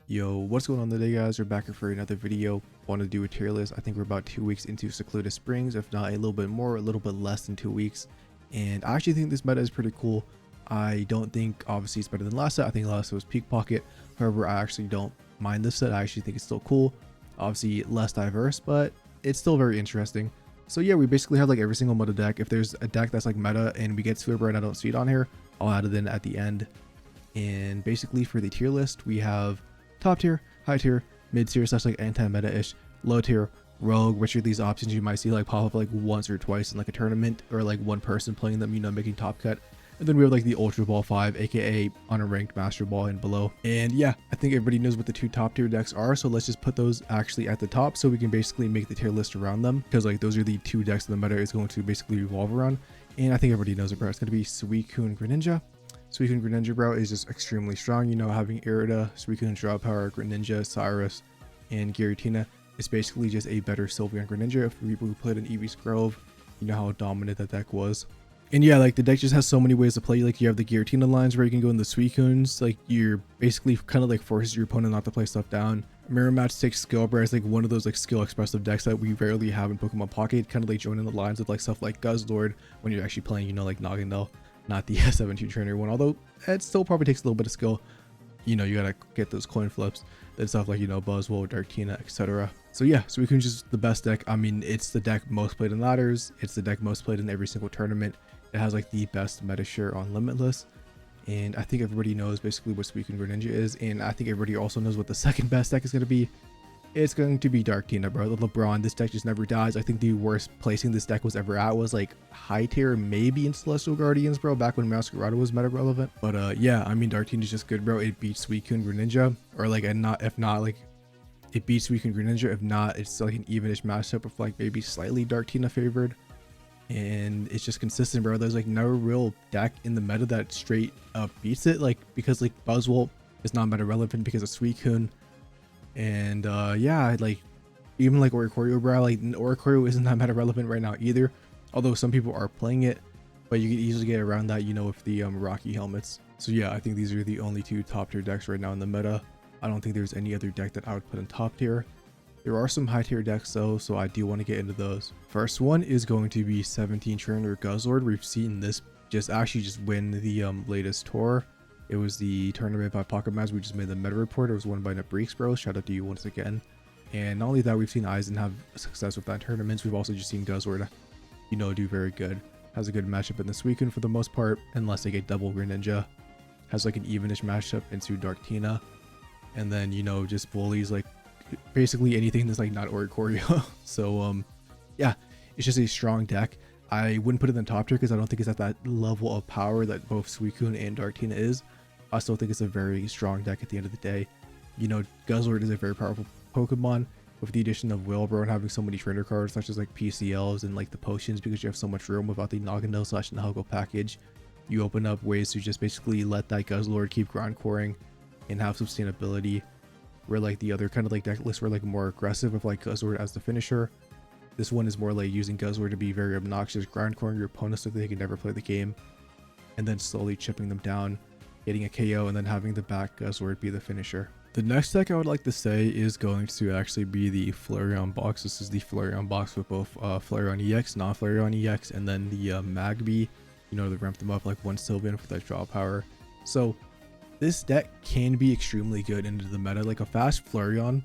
Yo, what's going on today, guys? We're back here for another video. Want to do a tier list. I think we're about 2 weeks into Secluded Springs, if not a little bit more, a little bit less than 2 weeks. And I actually think this meta is pretty cool. I don't think obviously it's better than last set. I think last set was peak pocket. However, I actually don't mind this set. I actually think it's still cool. Obviously less diverse, but it's still very interesting. So yeah, we basically have like every single meta deck. If there's a deck that's like meta and we get Super and I don't see it on here, I'll add it in at the end. And basically for the tier list, we have top tier, high tier, mid tier slash like anti-meta-ish, low tier, rogue, which are these options you might see like pop up like once or twice in like a tournament or like one person playing them, you know, making top cut. And then we have like the Ultra Ball 5, aka unranked Master Ball and below. And yeah, I think everybody knows what the two top tier decks are, so let's just put those actually at the top so we can basically make the tier list around them, because like those are the two decks the meta is going to basically revolve around. And I think everybody knows it, bro. It's going to be suicune Greninja. Suicune Greninja, bro, is just extremely strong. You know, having Irida, Suicune Draw Power, Greninja, Cyrus, and Giratina is basically just a better Sylveon Greninja. For people who played in Eevee's Grove, you know how dominant that deck was. And yeah, like the deck just has so many ways to play. Like you have the Giratina lines where you can go in the Suicunes. Like you're basically kind of like forces your opponent not to play stuff down. Mirror Match takes skill, bro. It's like one of those like skill expressive decks that we rarely have in Pokemon Pocket. Kind of like joining the lines with like stuff like Guzzlord when you're actually playing, you know, like Naganadel. Not the 17 trainer one, although it still probably takes a little bit of skill. You know, you gotta get those coin flips and stuff like, you know, Buzzwole, Darkina, etc. So yeah, Suicune's just the best deck. I mean, it's the deck most played in ladders. It's the deck most played in every single tournament. It has like the best meta share on Limitless. And I think everybody knows basically what Suicune Greninja is. And I think everybody also knows what the second best deck is going to be. It's going to be Darkina, bro. The LeBron, this deck just never dies. I think the worst placing this deck was ever at was like high tier, maybe in Celestial Guardians, bro, back when Masquerado was meta relevant. But yeah, I mean, Darkina is just good, bro. It beats Suicune Greninja, or like, and not, if not, like, it beats Suicune Greninja. If not, it's like an evenish matchup with like maybe slightly Darkina favored. And it's just consistent, bro. There's like no real deck in the meta that straight up beats it, like, because like Buzzwole is not meta relevant because of Suicune. And yeah, like even like Oricorio, bro, like Oricorio isn't that meta relevant right now either, although some people are playing it, but you can easily get around that, you know, with the Rocky helmets. So yeah, I think these are the only two top tier decks right now in the meta. I don't think there's any other deck that I would put in top tier. There are some high tier decks though, so I do want to get into those. First one is going to be 17 trainer Guzzlord. We've seen this just win the latest tour. It was the tournament by Pocket Maz. We just made the meta report. It was won by Nabrix, bro. Shout out to you once again. And not only that, we've seen Eisen have success with that tournaments. We've also just seen Guzzlord, you know, do very good. Has a good matchup in this weekend for the most part, unless they get double Greninja. Has like an evenish matchup into Darkina. And then, you know, just bullies like basically anything that's like not Oricorio. So yeah, it's just a strong deck. I wouldn't put it in the top tier because I don't think it's at that level of power that both Suicune and Darkina is. I still think it's a very strong deck at the end of the day. You know, Guzzlord is a very powerful Pokemon with the addition of Wilbur and having so many trainer cards such as like PCLs and like the potions, because you have so much room without the Naganadel / Nahoko package. You open up ways to just basically let that Guzzlord keep grind coring and have sustainability, where like the other kind of like deck lists were like more aggressive with like Guzzlord as the finisher. This one is more like using Guzzlord to be very obnoxious, grind coring your opponents so that they can never play the game, and then slowly chipping them down, getting a KO, and then having the back Guzzlord be the finisher. The next deck I would like to say is going to actually be the Flareon box. This is the Flareon box with both Flareon EX, non-Flareon EX, and then the Magby. You know, they ramp them up like one Sylveon for that draw power. So this deck can be extremely good into the meta. Like a fast Flareon,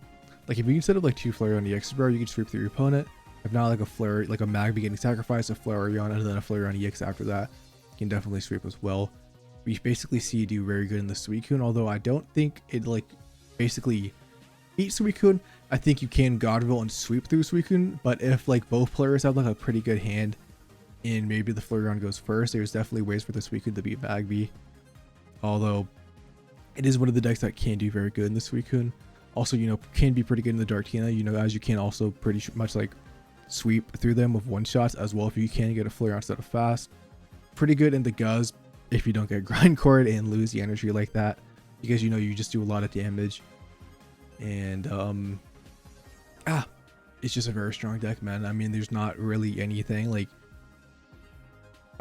like if you can set up like two Flareon EX, bro, you can sweep through your opponent. If not, like a Flare, like a Magby getting sacrificed, a Flareon, and then a Flareon EX after that, can definitely sweep as well. We basically see you do very good in the Suicune, although I don't think it like basically beat Suicune. I think you can Godroll and sweep through Suicune, but if like both players have like a pretty good hand and maybe the Flareon goes first, there's definitely ways for the Suicune to beat Magby. Although it is one of the decks that can do very good in the Suicune. Also, you know, can be pretty good in the Darkina, you know, as you can also pretty much like sweep through them with one shots as well if you can get a Flareon instead of fast. Pretty good in the Guzz if you don't get grind cord and lose the energy like that, because you know you just do a lot of damage. And it's just a very strong deck, man. I mean, there's not really anything like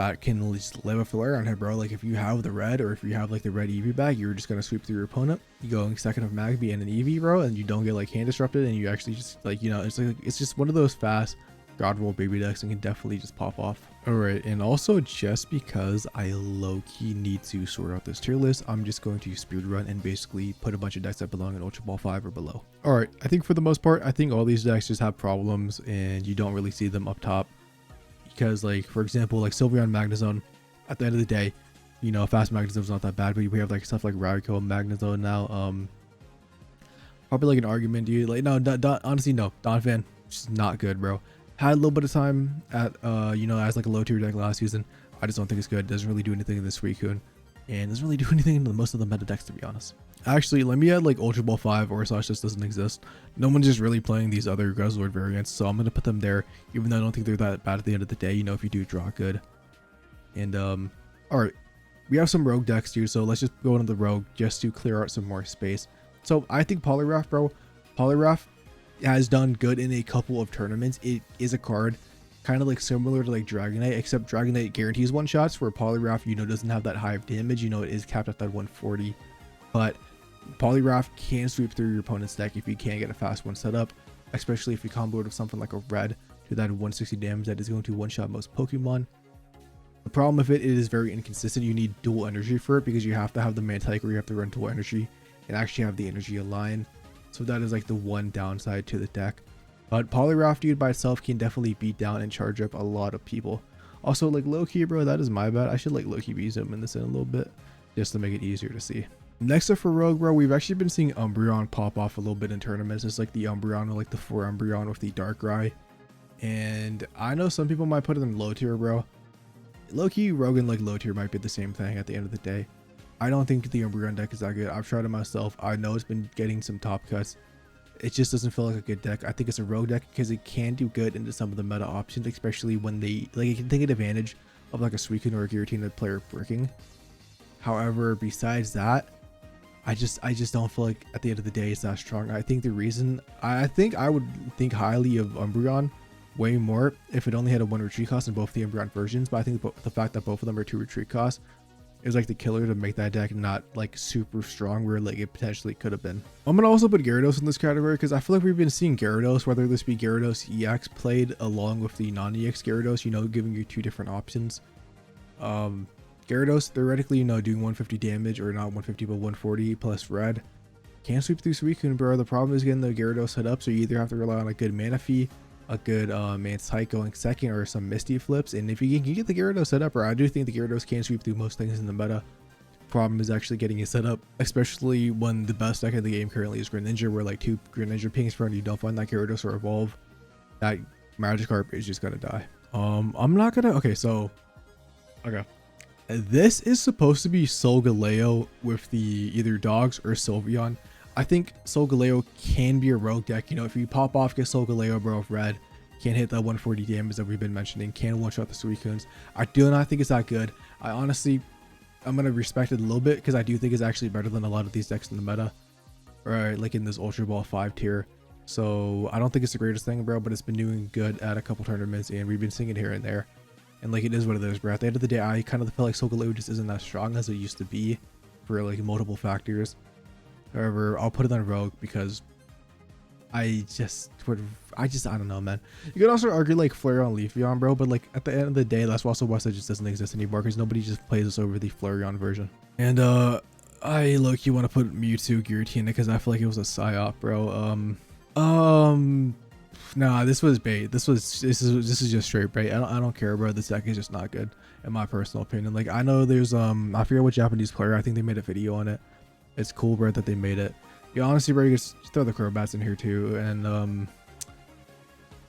that can just live a Flareon hit, bro. Like if you have the red, or if you have like the red EV bag, you're just gonna sweep through your opponent. You go second of Magby and an EV, bro, and you don't get like hand disrupted, and you actually just like, you know, it's just one of those fast god roll baby decks and can definitely just pop off. All right, and also just because I low-key need to sort out this tier list, I'm just going to speed run and basically put a bunch of decks that belong in Ultra Ball 5 or below. All right, I think for the most part, I think all these decks just have problems and you don't really see them up top. Because like, for example, like Sylveon Magnezone, at the end of the day, you know, fast Magnezone's not that bad, but we have like stuff like Raikou and Magnezone now. Probably like an argument, dude. Like, no, honestly, no. Donphan, just not good, bro. Had a little bit of time at, you know, as like a low tier deck last season. I just don't think it's good. Doesn't really do anything in this suicune, and doesn't really do anything in most of the meta decks, to be honest. Actually, let me add like Ultra Ball 5 or Slash just doesn't exist. No one's just really playing these other Guzzlord variants, so I'm gonna put them there, even though I don't think they're that bad at the end of the day. You know, if you do draw good. And all right, we have some rogue decks too, so let's just go into the rogue just to clear out some more space. So I think Poliwrath, bro. Poliwrath has done good in a couple of tournaments. It is a card kind of like similar to like Dragonite, except Dragonite guarantees one shots, where Poliwrath, you know, doesn't have that high of damage. You know, it is capped at that 140, but Poliwrath can sweep through your opponent's deck if you can't get a fast one set up, especially if you combo it with something like a red to that 160 damage that is going to one shot most Pokemon. The problem with it is very inconsistent. You need dual energy for it, because you have to have the Mantike, or you have to run dual energy and actually have the energy align. So that is like the one downside to the deck. But Poliwrath, dude, by itself can definitely beat down and charge up a lot of people. Also, like low-key, bro, that is my bad. I should like low-key be zooming this in a little bit just to make it easier to see. Next up for rogue, bro, we've actually been seeing Umbreon pop off a little bit in tournaments. It's like the Umbreon, or like the 4 Umbreon with the Darkrai. And I know some people might put it in low tier, bro. Low-key, rogue and like low tier might be the same thing at the end of the day. I don't think the Umbreon deck is that good. I've tried it myself. I know it's been getting some top cuts. It just doesn't feel like a good deck. I think it's a rogue deck because it can do good into some of the meta options, especially when they like, it can take advantage of like a suicune or a Giratina player bricking. However, besides that, I just don't feel like at the end of the day it's that strong. I think the reason I think I would think highly of Umbreon way more if it only had a 1 retreat cost in both the Umbreon versions, but I think the fact that both of them are 2 retreat costs is like the killer to make that deck not like super strong where like it potentially could have been. I'm gonna also put Gyarados in this category because I feel like we've been seeing Gyarados, whether this be Gyarados EX played along with the non-EX Gyarados, you know, giving you 2 different options. Gyarados theoretically, you know, doing 150 damage, or not 150 but 140 plus red, can't sweep through Suicune, bro. The problem is getting the Gyarados set up, so you either have to rely on a good mana fee, a good Mantike going second, or some Misty flips. And if you can get the Gyarados set up, or I do think the Gyarados can sweep through most things in the meta. Problem is actually getting it set up, especially when the best deck in the game currently is Greninja, where like 2 Greninja pings front, you don't find that Gyarados or evolve, that Magikarp is just gonna die. I'm not gonna, okay, this is supposed to be Solgaleo with the either dogs or Sylveon. I think Solgaleo can be a rogue deck. You know, if you pop off, get Solgaleo, bro, with red, can hit that 140 damage that we've been mentioning, can one-shot the Suicunes. I do not think it's that good. I honestly, I'm going to respect it a little bit because I do think it's actually better than a lot of these decks in the meta, or like in this Ultra Ball 5 tier. So I don't think it's the greatest thing, bro, but it's been doing good at a couple tournaments, and we've been seeing it here and there. And like, it is what it is, bro. At the end of the day, I kind of feel like Solgaleo just isn't that strong as it used to be for like multiple factors. However, I'll put it on rogue because I don't know, man. You could also argue like Flareon Leafeon, bro, but like at the end of the day, that's also why it just doesn't exist anymore, because nobody just plays this over the Flareon version. And I low-key want to put Mewtwo Giratina because I feel like it was a psyop, bro. Nah, this was bait. This is just straight bait. I don't care, bro. This deck is just not good in my personal opinion. Like, I know there's I forget what Japanese player, I think they made a video on it. It's cool, bro, that they made it. Yeah, honestly, bro, you just throw the Crobats in here too, and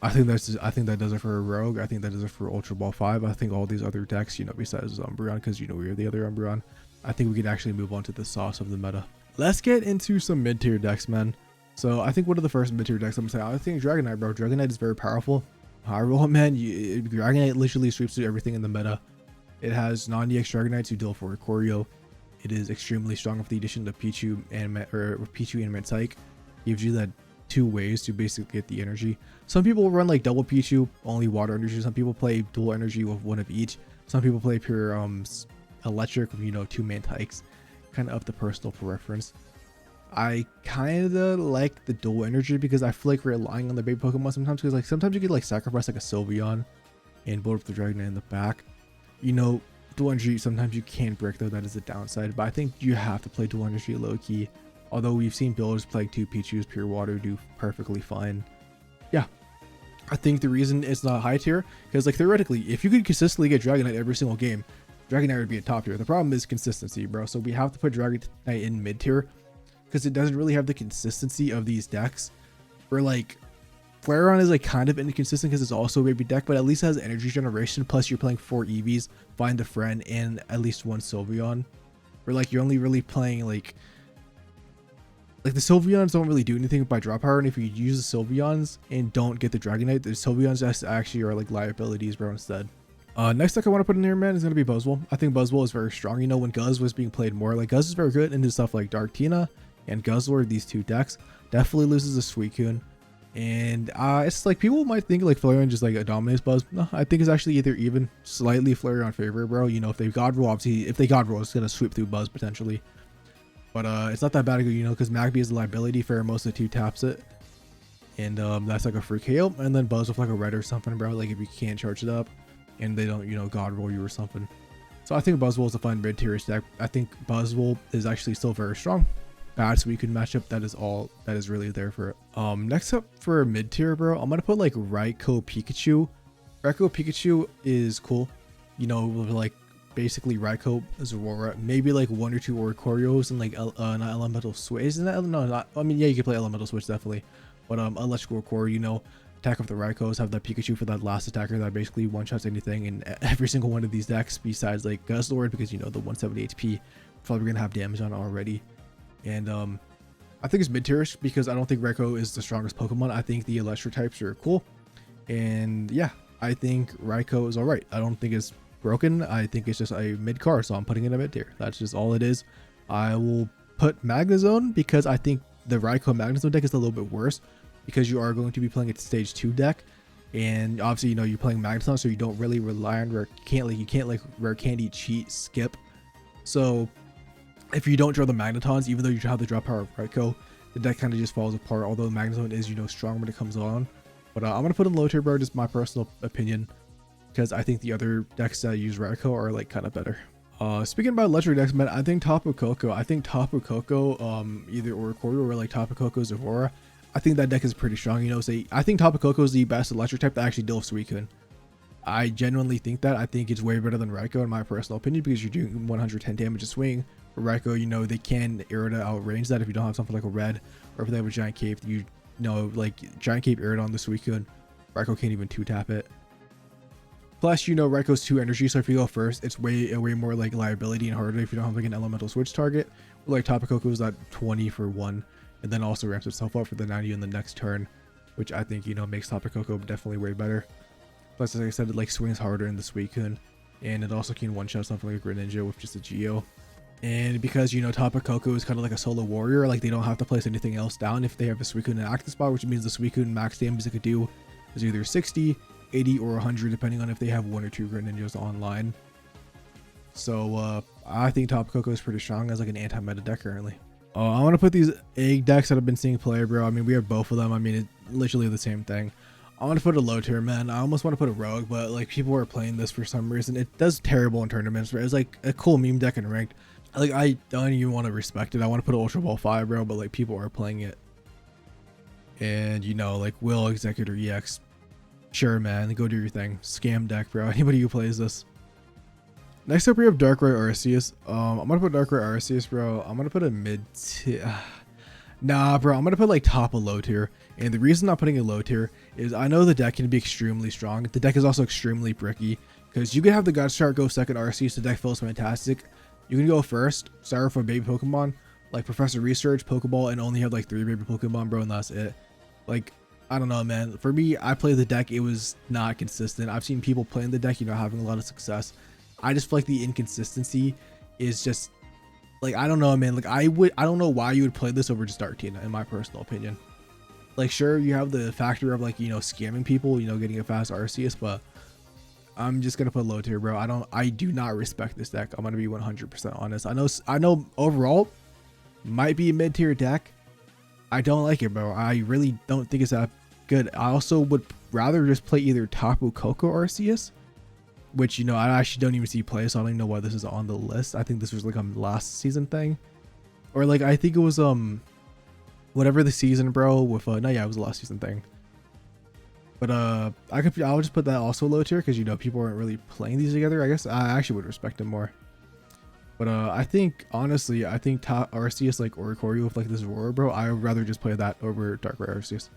I think that does it for rogue. I think that does it for Ultra Ball 5. I think all these other decks, you know, besides Umbreon, because you know we're the other Umbreon, I think we can actually move on to the sauce of the meta. Let's get into some mid-tier decks, man. So I think one of the first mid-tier decks I'm gonna say, I think Dragonite, bro. Dragonite is very powerful. However, man, Dragonite literally sweeps through everything in the meta. It has non-EX Dragonites who deal for Choreo. It is extremely strong with the addition of Pichu and Mantike. Gives you that 2 ways to basically get the energy. Some people run like double Pichu, only water energy. Some people play dual energy with 1 of each. Some people play pure electric with, you know, 2 main types, kind of up to personal preference. I kind of like the dual energy because I feel like relying on the baby Pokemon sometimes, because like sometimes you could like sacrifice like a Sylveon and build up the Dragonite in the back. You know, dual energy sometimes you can break, though that is the downside, but I think you have to play dual energy low key. Although we've seen builders play 2 Pichus pure water do perfectly fine. Yeah, I think the reason it's not high tier because like theoretically if you could consistently get Dragonite every single game, Dragonite would be a top tier. The problem is consistency, bro. So we have to put Dragonite in mid tier because it doesn't really have the consistency of these decks. Where like Flareon is like kind of inconsistent because it's also a baby deck, but at least it has energy generation. Plus you're playing 4 EVs, find a friend, and at least 1 Sylveon. Where like you're only really playing like the Sylveons don't really do anything by draw power, and if you use the Sylveons and don't get the Dragonite, the Sylveons just actually are like liabilities, bro, instead. Next deck I want to put in here, man, is going to be Buzzwole. I think Buzzwole is very strong. You know, when Guzz was being played more, like Guzz is very good into stuff like Dark Tina and Guzzlord, these 2 decks. Definitely loses a Suicune. And it's like people might think like Flareon just like dominates Buzz. No, I think it's actually either even slightly Flareon favor, bro. You know, if they God Roll, obviously, if they God Roll, it's going to sweep through Buzz potentially. But it's not that bad, you know, because Magby is a liability. Pheromosa 2 taps it. And that's like a free KO. And then Buzz with like a red or something, bro. Like if you can't charge it up and they don't, you know, God Roll you or something. So I think Buzzwole is a fun mid-tier deck. I think Buzzwole is actually still very strong. Bad Suicune matchup, that is all that is really there for it. Next up for mid-tier, bro, I'm gonna put like Raikou Pikachu. Raikou Pikachu is cool. You know, like basically Raikou is Aurora, maybe like 1 or 2 Oricorios and like not Elemental Switch. Isn't that, no, not, I mean, yeah, you can play Elemental Switch definitely, but Electrical Core, you know, attack of the Raikous, have that Pikachu for that last attacker that basically one-shots anything in every single one of these decks besides like Guzzlord, because you know the 170 HP probably gonna have damage on it already. And I think it's mid-tierish because I don't think Raikou is the strongest Pokemon. I think the Electric types are cool, and yeah, I think Raikou is alright. I don't think it's broken. I think it's just a mid card, so I'm putting it in a mid tier. That's just all it is. I will put Magnezone because I think the Raikou Magnezone deck is a little bit worse because you are going to be playing a stage 2 deck, and obviously you know you're playing Magnezone, so you don't really rely on rare, you can't like rare candy cheat skip. So if you don't draw the Magnetons, even though you have the draw power of Raikou, the deck kind of just falls apart. Although Magnezone is, you know, strong when it comes on, but I'm gonna put in low tier, bro. Just my personal opinion, because I think the other decks that use Raikou are like kind of better. Speaking about electric decks, man, I think Tapu Koko, either Oricorio or like Tapu Koko's Aurora, I think that deck is pretty strong. You know, say I think Tapu Koko is the best electric type that actually deals with Suicune. I genuinely think that. I think it's way better than Raikou in my personal opinion, because you're doing 110 damage a swing. For Raikou, you know, they can Irida outrange that if you don't have something like a red, or if they have a Giant Cape, you know, like Giant Cape Irida on the Suicune, Raikou can't even 2-tap it. Plus, you know, Raikou's 2 energy, so if you go first, it's way more like liability and harder if you don't have like an elemental switch target. Like Tapu Koko is at 20 for 1, and then also ramps itself up for the 90 in the next turn, which I think, you know, makes Tapu Koko definitely way better. Plus, as I said, it like swings harder in the Suicune, and it also can one-shot something like a Greninja with just a Geo. And because, you know, Tapu Koko is kind of like a solo warrior, like they don't have to place anything else down if they have a Suicune in active spot, which means the Suicune max damage it could do is either 60, 80, or 100, depending on if they have 1 or 2 Greninjas online. So I think Tapu Koko is pretty strong as like an anti-meta deck currently. I want to put these egg decks that I've been seeing play, bro. I mean, we have both of them. I mean, it's literally the same thing. I want to put a low tier, man. I almost want to put a rogue, but like people are playing this for some reason. It does terrible in tournaments, right? It's like a cool meme deck in ranked. Like, I don't even want to respect it. I want to put Ultra Ball 5, bro, but like people are playing it. And you know, like Will Executor EX, sure, man, go do your thing. Scam deck, bro. Anybody who plays this. Next up, we have Darkrai Arceus. I'm gonna put Darkrai Arceus, bro. I'm gonna put a mid tier. Nah, bro, I'm gonna put like top of low tier. And the reason I'm putting a low tier is I know the deck can be extremely strong. The deck is also extremely bricky, because you can have the God Start go second Arceus. The deck feels fantastic. You can go first, start for baby Pokemon, like Professor Research, Pokeball, and only have like 3 baby Pokemon, bro, and that's it. Like, I don't know, man. For me, I played the deck. It was not consistent. I've seen people playing the deck, you know, having a lot of success. I just feel like the inconsistency is just, like, I don't know, man. Like, I don't know why you would play this over just Dark Tina, in my personal opinion. Like, sure, you have the factor of, like, you know, scamming people, you know, getting a fast Arceus, but I'm just gonna put low tier, bro. I do not respect this deck. I'm gonna be 100% honest. I know overall might be a mid tier deck. I don't like it, bro. I really don't think it's that good. I also would rather just play either Tapu Koko or Arceus, which, you know, I actually don't even see play, so I don't even know why this is on the list. I think this was like a last season thing, or like I think it was whatever the season, bro. With no, yeah, it was a last season thing. But I'll just put that also low tier because, you know, people aren't really playing these together. I guess I actually would respect them more. But I think honestly, I think Arceus like Oricorio with like this Aurora, bro. I would rather just play that over Darkrai Arceus.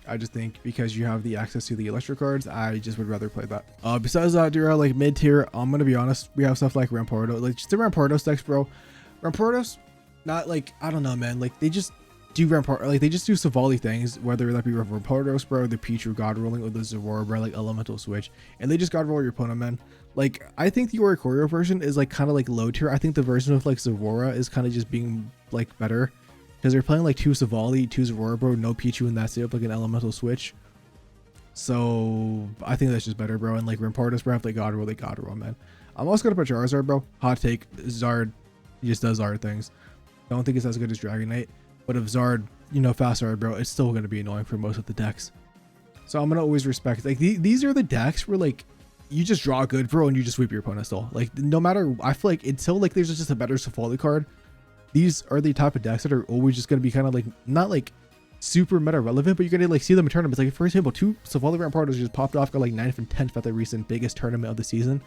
I just think because you have the access to the electric cards, I just would rather play that. Besides that, dude, like mid tier, I'm gonna be honest, we have stuff like Rampardo, like just the Rampardos decks, bro. Rampardos, not like, I don't know, man, like they just do Rampart, like they just do Savali things, whether that be Rampardos, bro, the Pichu God rolling, or the Zeraora, bro, like elemental switch, and they just God roll your opponent, man. Like I think the Oricorio version is like kind of like low tier. I think the version of like Zeraora is kind of just being like better, because they're playing like 2 Savali, 2 Zeraora, bro, no Pichu, and that's it, like an elemental switch. So I think that's just better, bro. And like Rampardos, bro, if they God roll, man. I'm also gonna put Charizard, bro. Hot take, Zard, he just does Zard things. Don't think it's as good as Dragonite, but if Zard, you know, fast Zard, bro, it's still gonna be annoying for most of the decks. So I'm gonna always respect, like these are the decks where like you just draw good, bro, and you just sweep your opponent still. Like no matter, I feel like until like there's just a better Savali card, these are the type of decks that are always just gonna be kind of like not like super meta relevant, but you're gonna like see them in tournaments. Like for example, 2 Savali Rampardos just popped off, got like 9th and 10th at the recent biggest tournament of the season.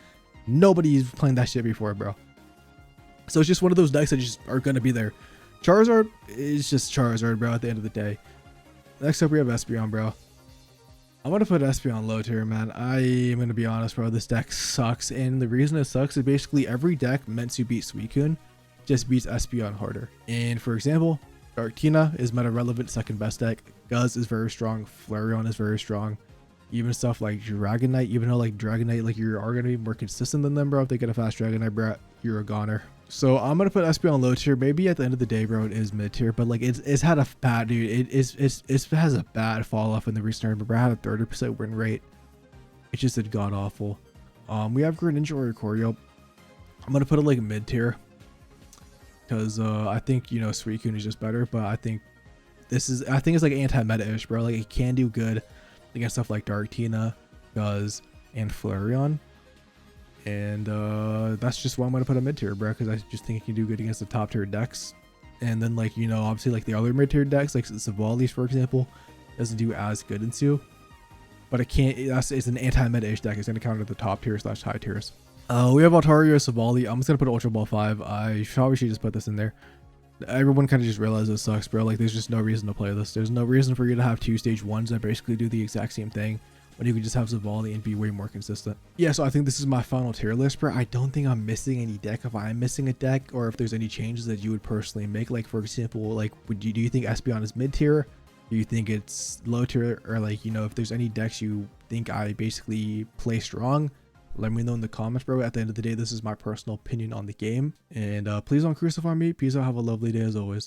Nobody's playing that shit before, bro. So it's just one of those decks that just are gonna be there. Charizard is just Charizard, bro, at the end of the day. Next up we have Espeon, bro. I'm gonna put Espeon low tier, man. I am gonna be honest, bro. This deck sucks, and the reason it sucks is basically every deck meant to beat Suicune just beats Espeon harder. And for example, Darktina is meta relevant, second best deck. Guz is very strong. Flareon is very strong. Even stuff like Dragonite, even though like Dragonite, like you are gonna be more consistent than them, bro. If they get a fast Dragonite, bro, you're a goner. So I'm gonna put Espeon low tier. Maybe at the end of the day, bro, it is mid tier, but like it's had a bad, dude. It has a bad fall off in the recent tournament, bro. I had a 30% win rate. It's just a god awful. We have Greninja or Oricorio. I'm gonna put it like mid tier because I think, you know, Suicune is just better, but I think it's like anti-meta-ish, bro. Like it can do good against stuff like Darktina, Guz, and Flareon. And that's just why I'm gonna put a mid tier, bro, because I just think it can do good against the top tier decks. And then, like, you know, obviously like the other mid tier decks, like Savali's for example, doesn't do as good into, but it can't. It's an anti-meta-ish deck. It's gonna counter the top tier / high tiers. We have Altaria, Savali. I'm just gonna put Ultra Ball 5. I probably should just put this in there. Everyone kind of just realized it sucks, bro. Like there's just no reason to play this. There's no reason for you to have 2 stage 1s that basically do the exact same thing when you could just have Savali and be way more consistent. Yeah, so I think this is my final tier list, bro. I don't think I'm missing any deck. If I'm missing a deck, or if there's any changes that you would personally make, like for example, like do you think Espeon is mid tier? Do you think it's low tier? Or like, you know, if there's any decks you think I basically play strong, let me know in the comments, bro. At the end of the day, this is my personal opinion on the game, and please don't crucify me. Peace out. Have a lovely day as always.